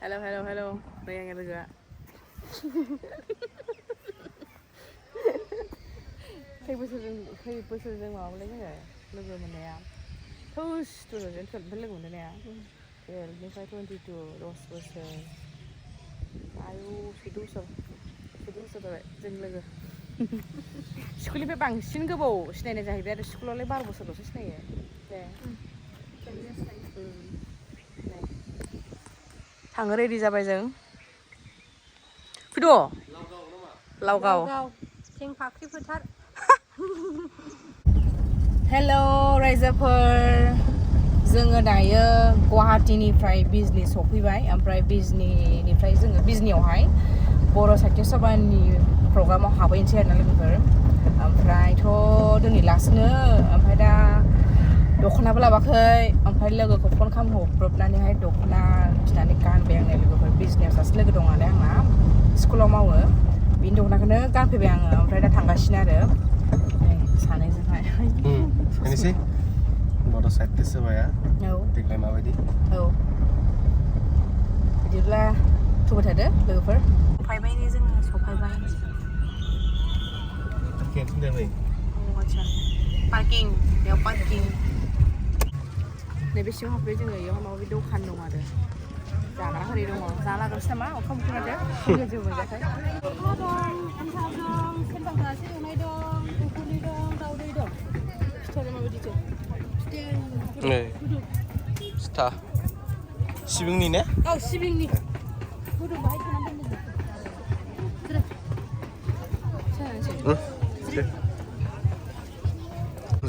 hello đây anh được ạ khi bữa giờ dừng máu lấy cái này lúc rồi mình nè thôi tôi rồi đến phần phân lực mình nè đến 522 Rose was ayo fidu so rồi dừng logo स्कुलनिफ्राय बांसिन गोबाव सिनायनाय जाहैबाय आरो स्कुलावलाय 12 बोसोरल'सो सिनायो दे थाङो ready जाबाय जों फैद' लावगाव थिं फाख्रि फोथार हेल' रायजोफोर जोङो दायो गुवाहाटीनिफ्राय बिजनि सफैबाय ओमफ्राय बिजनिनिफ्राय जोङो बिजनियावहाय बर' साहित्य सभानि प्रग्रामाव हाबहैनोसै आरोना लोगोफोर ओमफ्रायथ' दिनै लास्टनो ओमफ्राय दा दख'नाबो लाबाखै ओमफ्राय लोगोखौ फन खालामहरब्रबनानैहाय दख'ना बिनानै गानबाय आङो लोगोफोर बिजनियाव सासे लोगो दं नालाय आंना स्कुलाव मावो बिनि दख'नाखौनो गानफैबाय आङो ओमफ्राय दा थांगासिनो आरो सानैजोंहाय फैनोसै बड' साहित्य सभाया देग्लाय माबायदि बिदिब्ला थुबाय थादो लोगोफोर सफायबाय ने जोङो सफायबाय पार्किं बेयाव पार्किं नैबे सिङाव हाबबाय जोङो बेयाव माबा दखान दं आरो जाग्रा हारि दङ जाना लाग्रोसै नामा अखा बोथोरादो जेबो मोनजाखाय दख'ना दं एन्थाब दं सेरबा खालासे एवनाय दं उखुनि दं दावदै दं फिथाइया माबायदिथो फिथा सिबिंनि ने औ सिबिंनि गुदुं बाहाय थानानै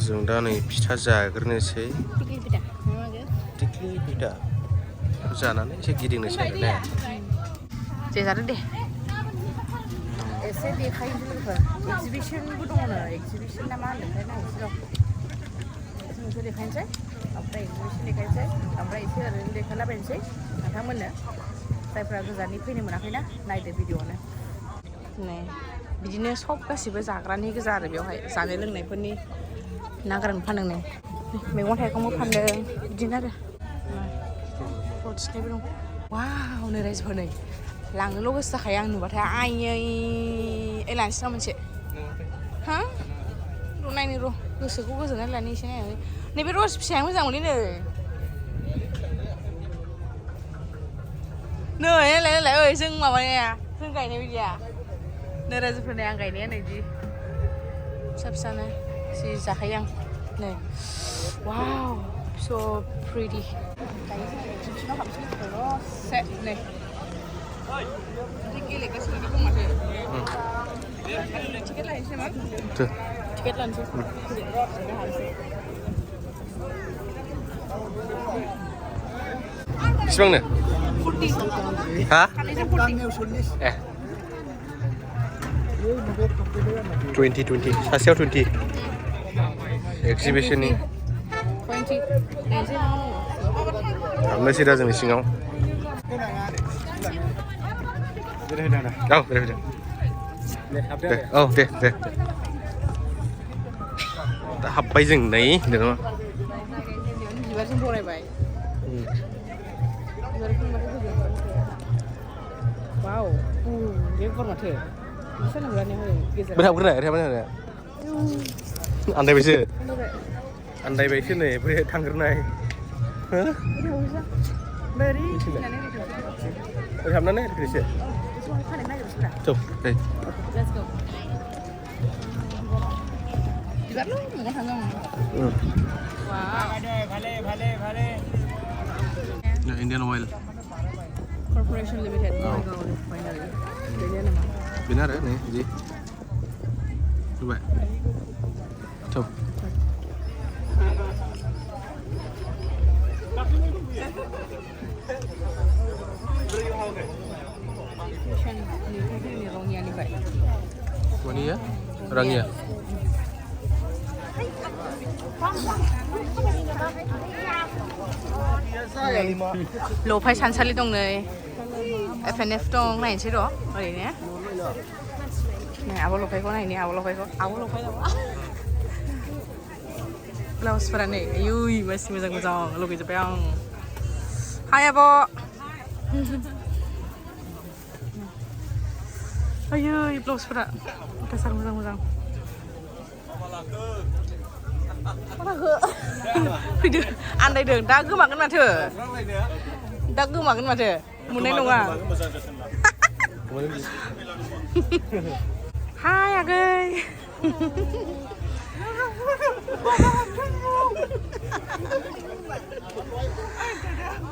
जों दा नै फिथा जाग्रोनोसै टिक्लि फिथा जानानै एसे गिदिंनोसै आरो ने जादो दे एसे देखायो लोगोफोर एक्जिबिसनबो दङनो एक्जिबिसन ना मा होनोथाय नायनोसै र' जोंखौ देखायनोसै ओमफ्राय एक्जिबिसन देखायनोसै ओमफ्राय एसे ओरैनो देखायलाबायनोसै नोंथांमोननो जायफ्रा गोजाननि फैनो मोनाखैना नायदो भिडिअ'आवनो नै बिदिनो सब गासिबो जाग्रानि गोजा आरो बेवहाय जानाय लोंनायफोरनि ना गोरान फानदों नै मैगं थाइगंबो फानदों बिदिनो आरो फ्रुट्सनिबो दं वाव नै रायजोफोर नै लांनोल' गोसो जाखायो आं नुबाथाय आयै लानोसै ना मोनसे हा र' नायनो र' गोसोखौ गोजोननाय लानो एसे नायनानै नैबे रस फिसाया मोजां मोनो नै नायलाय ओइ जों माबानाया जों गायनाय बायदिया नै रायजोफोरनि आं गायनाया नै बिदि फिसा फिसानो जि जाखायो आं नै वाव स' प्रिटि दायो जों एक्जिबिसनाव हाबसै रसे नै गेलेगासिनो दं माथो टिकेट लायनोसै नामा टिकेट लानोसै बेसेबांनो 40 हा सानैजों 40 ए 20 सासेयाव 20 एक्जिबिसननि 20 नायनोसै मा नांगौ हाबनोसै दा जोंनि सिङाव औ बेरायफैदों दे दा हाबबाय जों नै होनदों बिबारजों बरायबाय वाव बे गर माथो बिसो नंलाने हरै गेजेराव हाबग्रोनाय आन्दायबायसो नै बै थांग्रोनाय ओरै हाबनानै एसे बिबारल' मैगं थाङो इन्डियान अइल कर्परेसन लिमिटेड बेनो आरो नै बिदि नुबाय Rangnya? Rangnya? लफाय सानसालि दं नै FNF दं नायनोसै र' ओरैनो नै आब' लफायखौ नायनि आब' लफाय ब्लाउसफोरा नै आयुइ मासि मोजां लगैजोब्बाय आं हाय आब' Ayoy blousefोरा dasar मोजां फैदो आन्दायदों दा गोमागोन माथो मोननाय नङा हाय आगै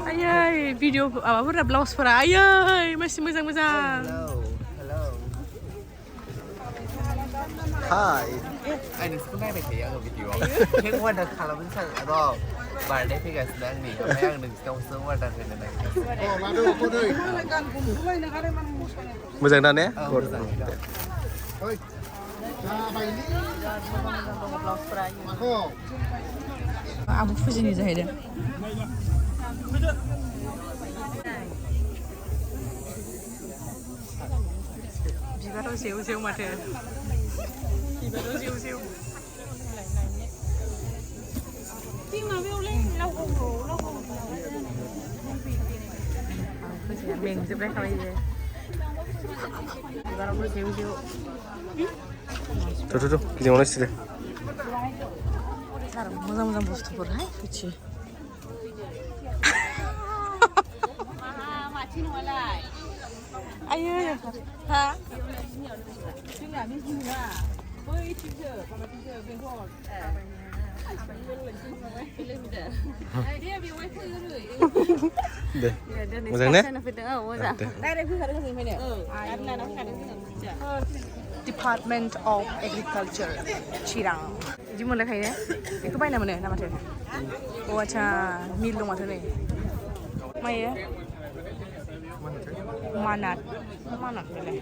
आयै भिडिअ माबाफोरा ब्लाउसफोरा आयै मासि मोजां Hi. Anh được xuống đây phải thấy ở video. Thế quan được khá là vẫn chẳng đó. Bài đấy thì cái đang nghỉ còn anh đừng trong sớm quan được cái này. Mà đâu cô ơi. Moजां दा ने? Ôi. आबो फुजिनि जाहैदों बिबाराव जेव माथो बिबाराव जेव फुजिया मेंजोबलायखाबाय बियो बिबारावबो जेव Tuh, kita mau nasi deh. मोजां बुस्थुफोरहाय फुजि आयै हा Deh. Moजां ne? Department of Agriculture Chirang बिदि मोनलायखायो बेखौ बायना मोनो ना माथो अ आच्छा मिल दं माथो नै मायो मानात बेलाय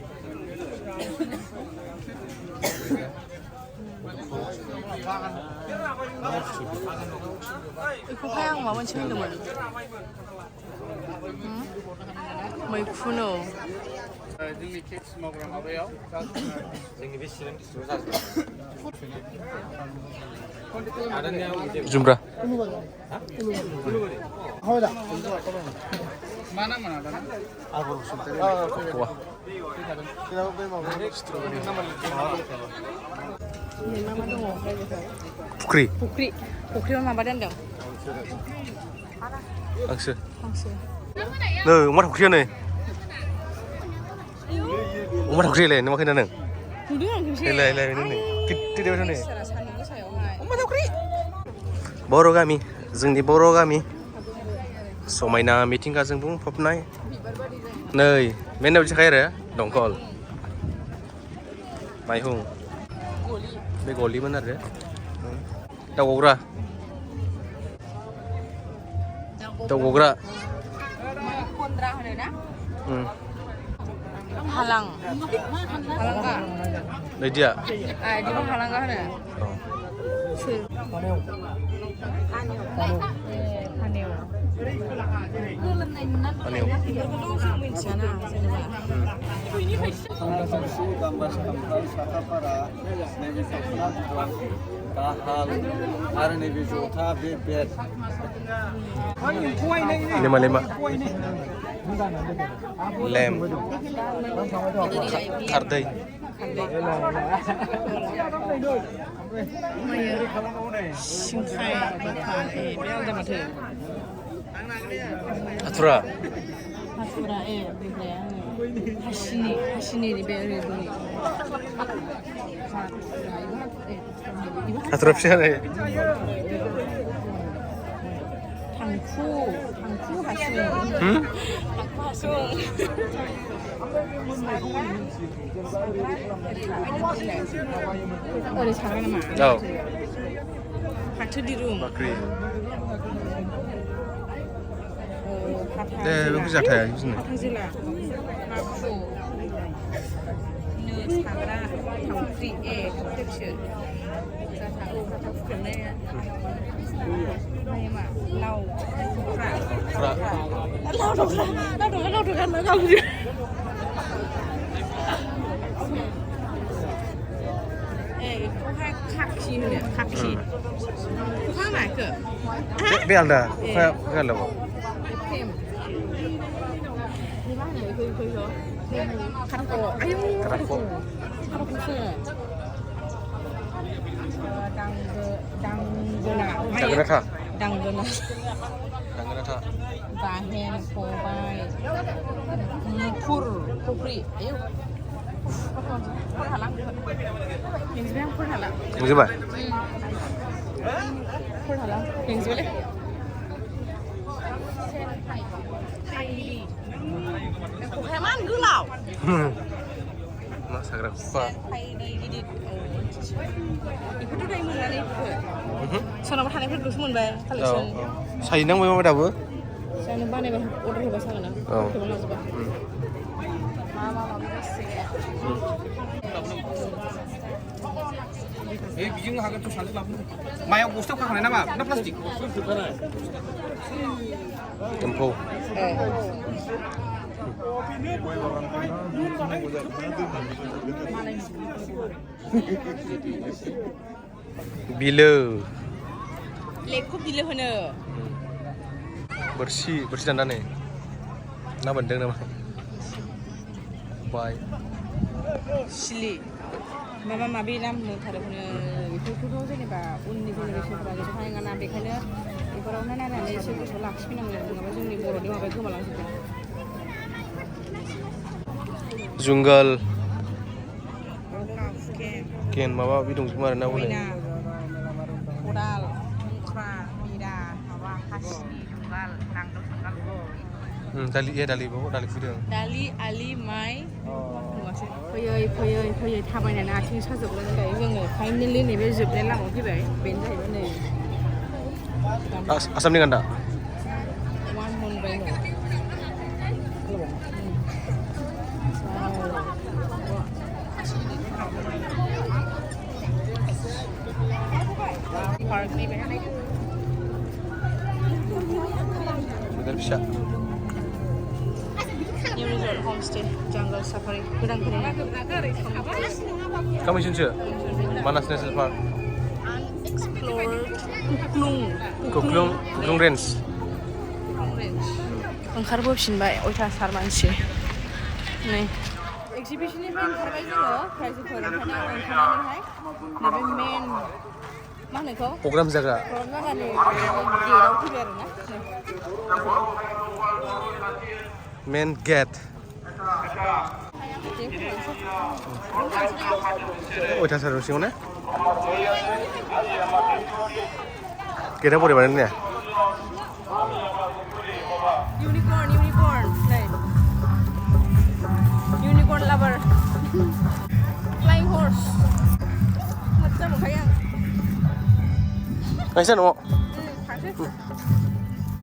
बेखौहाय आं माबा मोनसे होनदोंमोन मैखुन जोंनि खेथि मावग्रा माबायाव जोंनि बे चिरां डिस्ट्रिक्टआव जाजोबबाय Jumbra. मा नाम मोना दाना Wah. फुख्रियाव माबा दोनदों Hangsो. Nih, umar fukriya nih. Umar fukriya le, nama kena neng. नुदों आं खेबसे Le, ini nih. Gede deh nih. सान्दुं गोसायावहाय Umar fukri. बर' गामि, जोंनि बर' गामि. समायना मिथिंगाजों बुंफबनाय. नै, मेनाव जाखायो आरो दंखल. माइहुं. बे गलिमोन आरो. दाउ गग्रा. दाउ गग्रा. खन्द्रा होनो ना हालांगा Media. बिदिखौ हालांगा होनो मिथियाना जेनेबा आरो नैबे जथा बे बेट Lima. Lem. Karदै. सिंखाय बाथा बे आलदा माथो Atura. हाथुरा देग्लाया हासिनि बे ओरै बोरै Atura फिसा nih. थांखु हासुं ओरै सारा नामा Oh. फाथो दिरुं Bakri. फाथा बेखौ जाथाया बिदिनो जेला माखु नो साग्रा थावख्रि थावख्रिसो फाथा फुख्रेमनाया मा लाव Fra. लाव दख्रा ना गावजों बेखौहाय खाखि होनो खाखि मा माखो Be alda. Be alda. Frame 이거 카라코 아유 카라코. 카라코스 당근아 당근아타. 당근아 당근아타. 바헨 코바이 풀 코프리 아유 풀하랑 빙수랑 풀하랑 Mungkin 풀하랑 빙수래 Heman gelau. Mas sagara kupa. Gidit. Iku tuh dari mana nih? Sana berhani kan terus munbai. Collection. Sayinang memang ada bu? Sana bane bah order hebat sana. Oh. Kemana coba? Mama bisa. 비중 하가 좀 살짝 나쁘네. 마약 못 스톱 하네 나마. 나 플라스틱. Tempo. Bila Lekuk bila mana? bersih dandan nih. Nah bandeng nama. Bye. Sili. Mama mabi nam थारखौनो बेफोरखौ जेनेबा उननि जेनेरेसनफोरा गोसो फायगाना बेखायनो बेफोरावनो नायनानै एसे गोसोआव लाखिफिननांगौ नङाबा जोंनि बर'नि माबाया गोमालांजोबगोन. Jungle. Ken mawa bidung semua ada boleh. Kodal, mukra, mira, mawa hasni, tunggal, tanggal. Dali bawa dali video. Dali, Ali, Mai. फैयै थाबायनानै आथिं साजोबलायनाय दायो जोङो फाइनेलि नैबे जोबनाय लामायाव फैबाय बेनो जाहैबाय नै Asamnya kan tak? वान मोनबाय न पार्क नैबे Bener bisa. New Resort Homestay Jungle Safari godan खोनाया Kamu sini Manas National Park. Unexplored Kuklung Range. ओंखारबोफिनबाय अयथासार मानसि नै एक्जिबिशननिफ्राय ओंखारबाय जोङो प्राइजफोर ओंखारनानैहाय नैबे मेन मा होनो बेखौ Program jaga. प्रग्राम जानानै गेटआव फैबाय आरोना Main gate. Oh, dasar sih mana? Kita boleh mana ni? Unicorn नै Unicorn lover Flying horse मोजां मोनखायो आं Kaisan mau? थांसै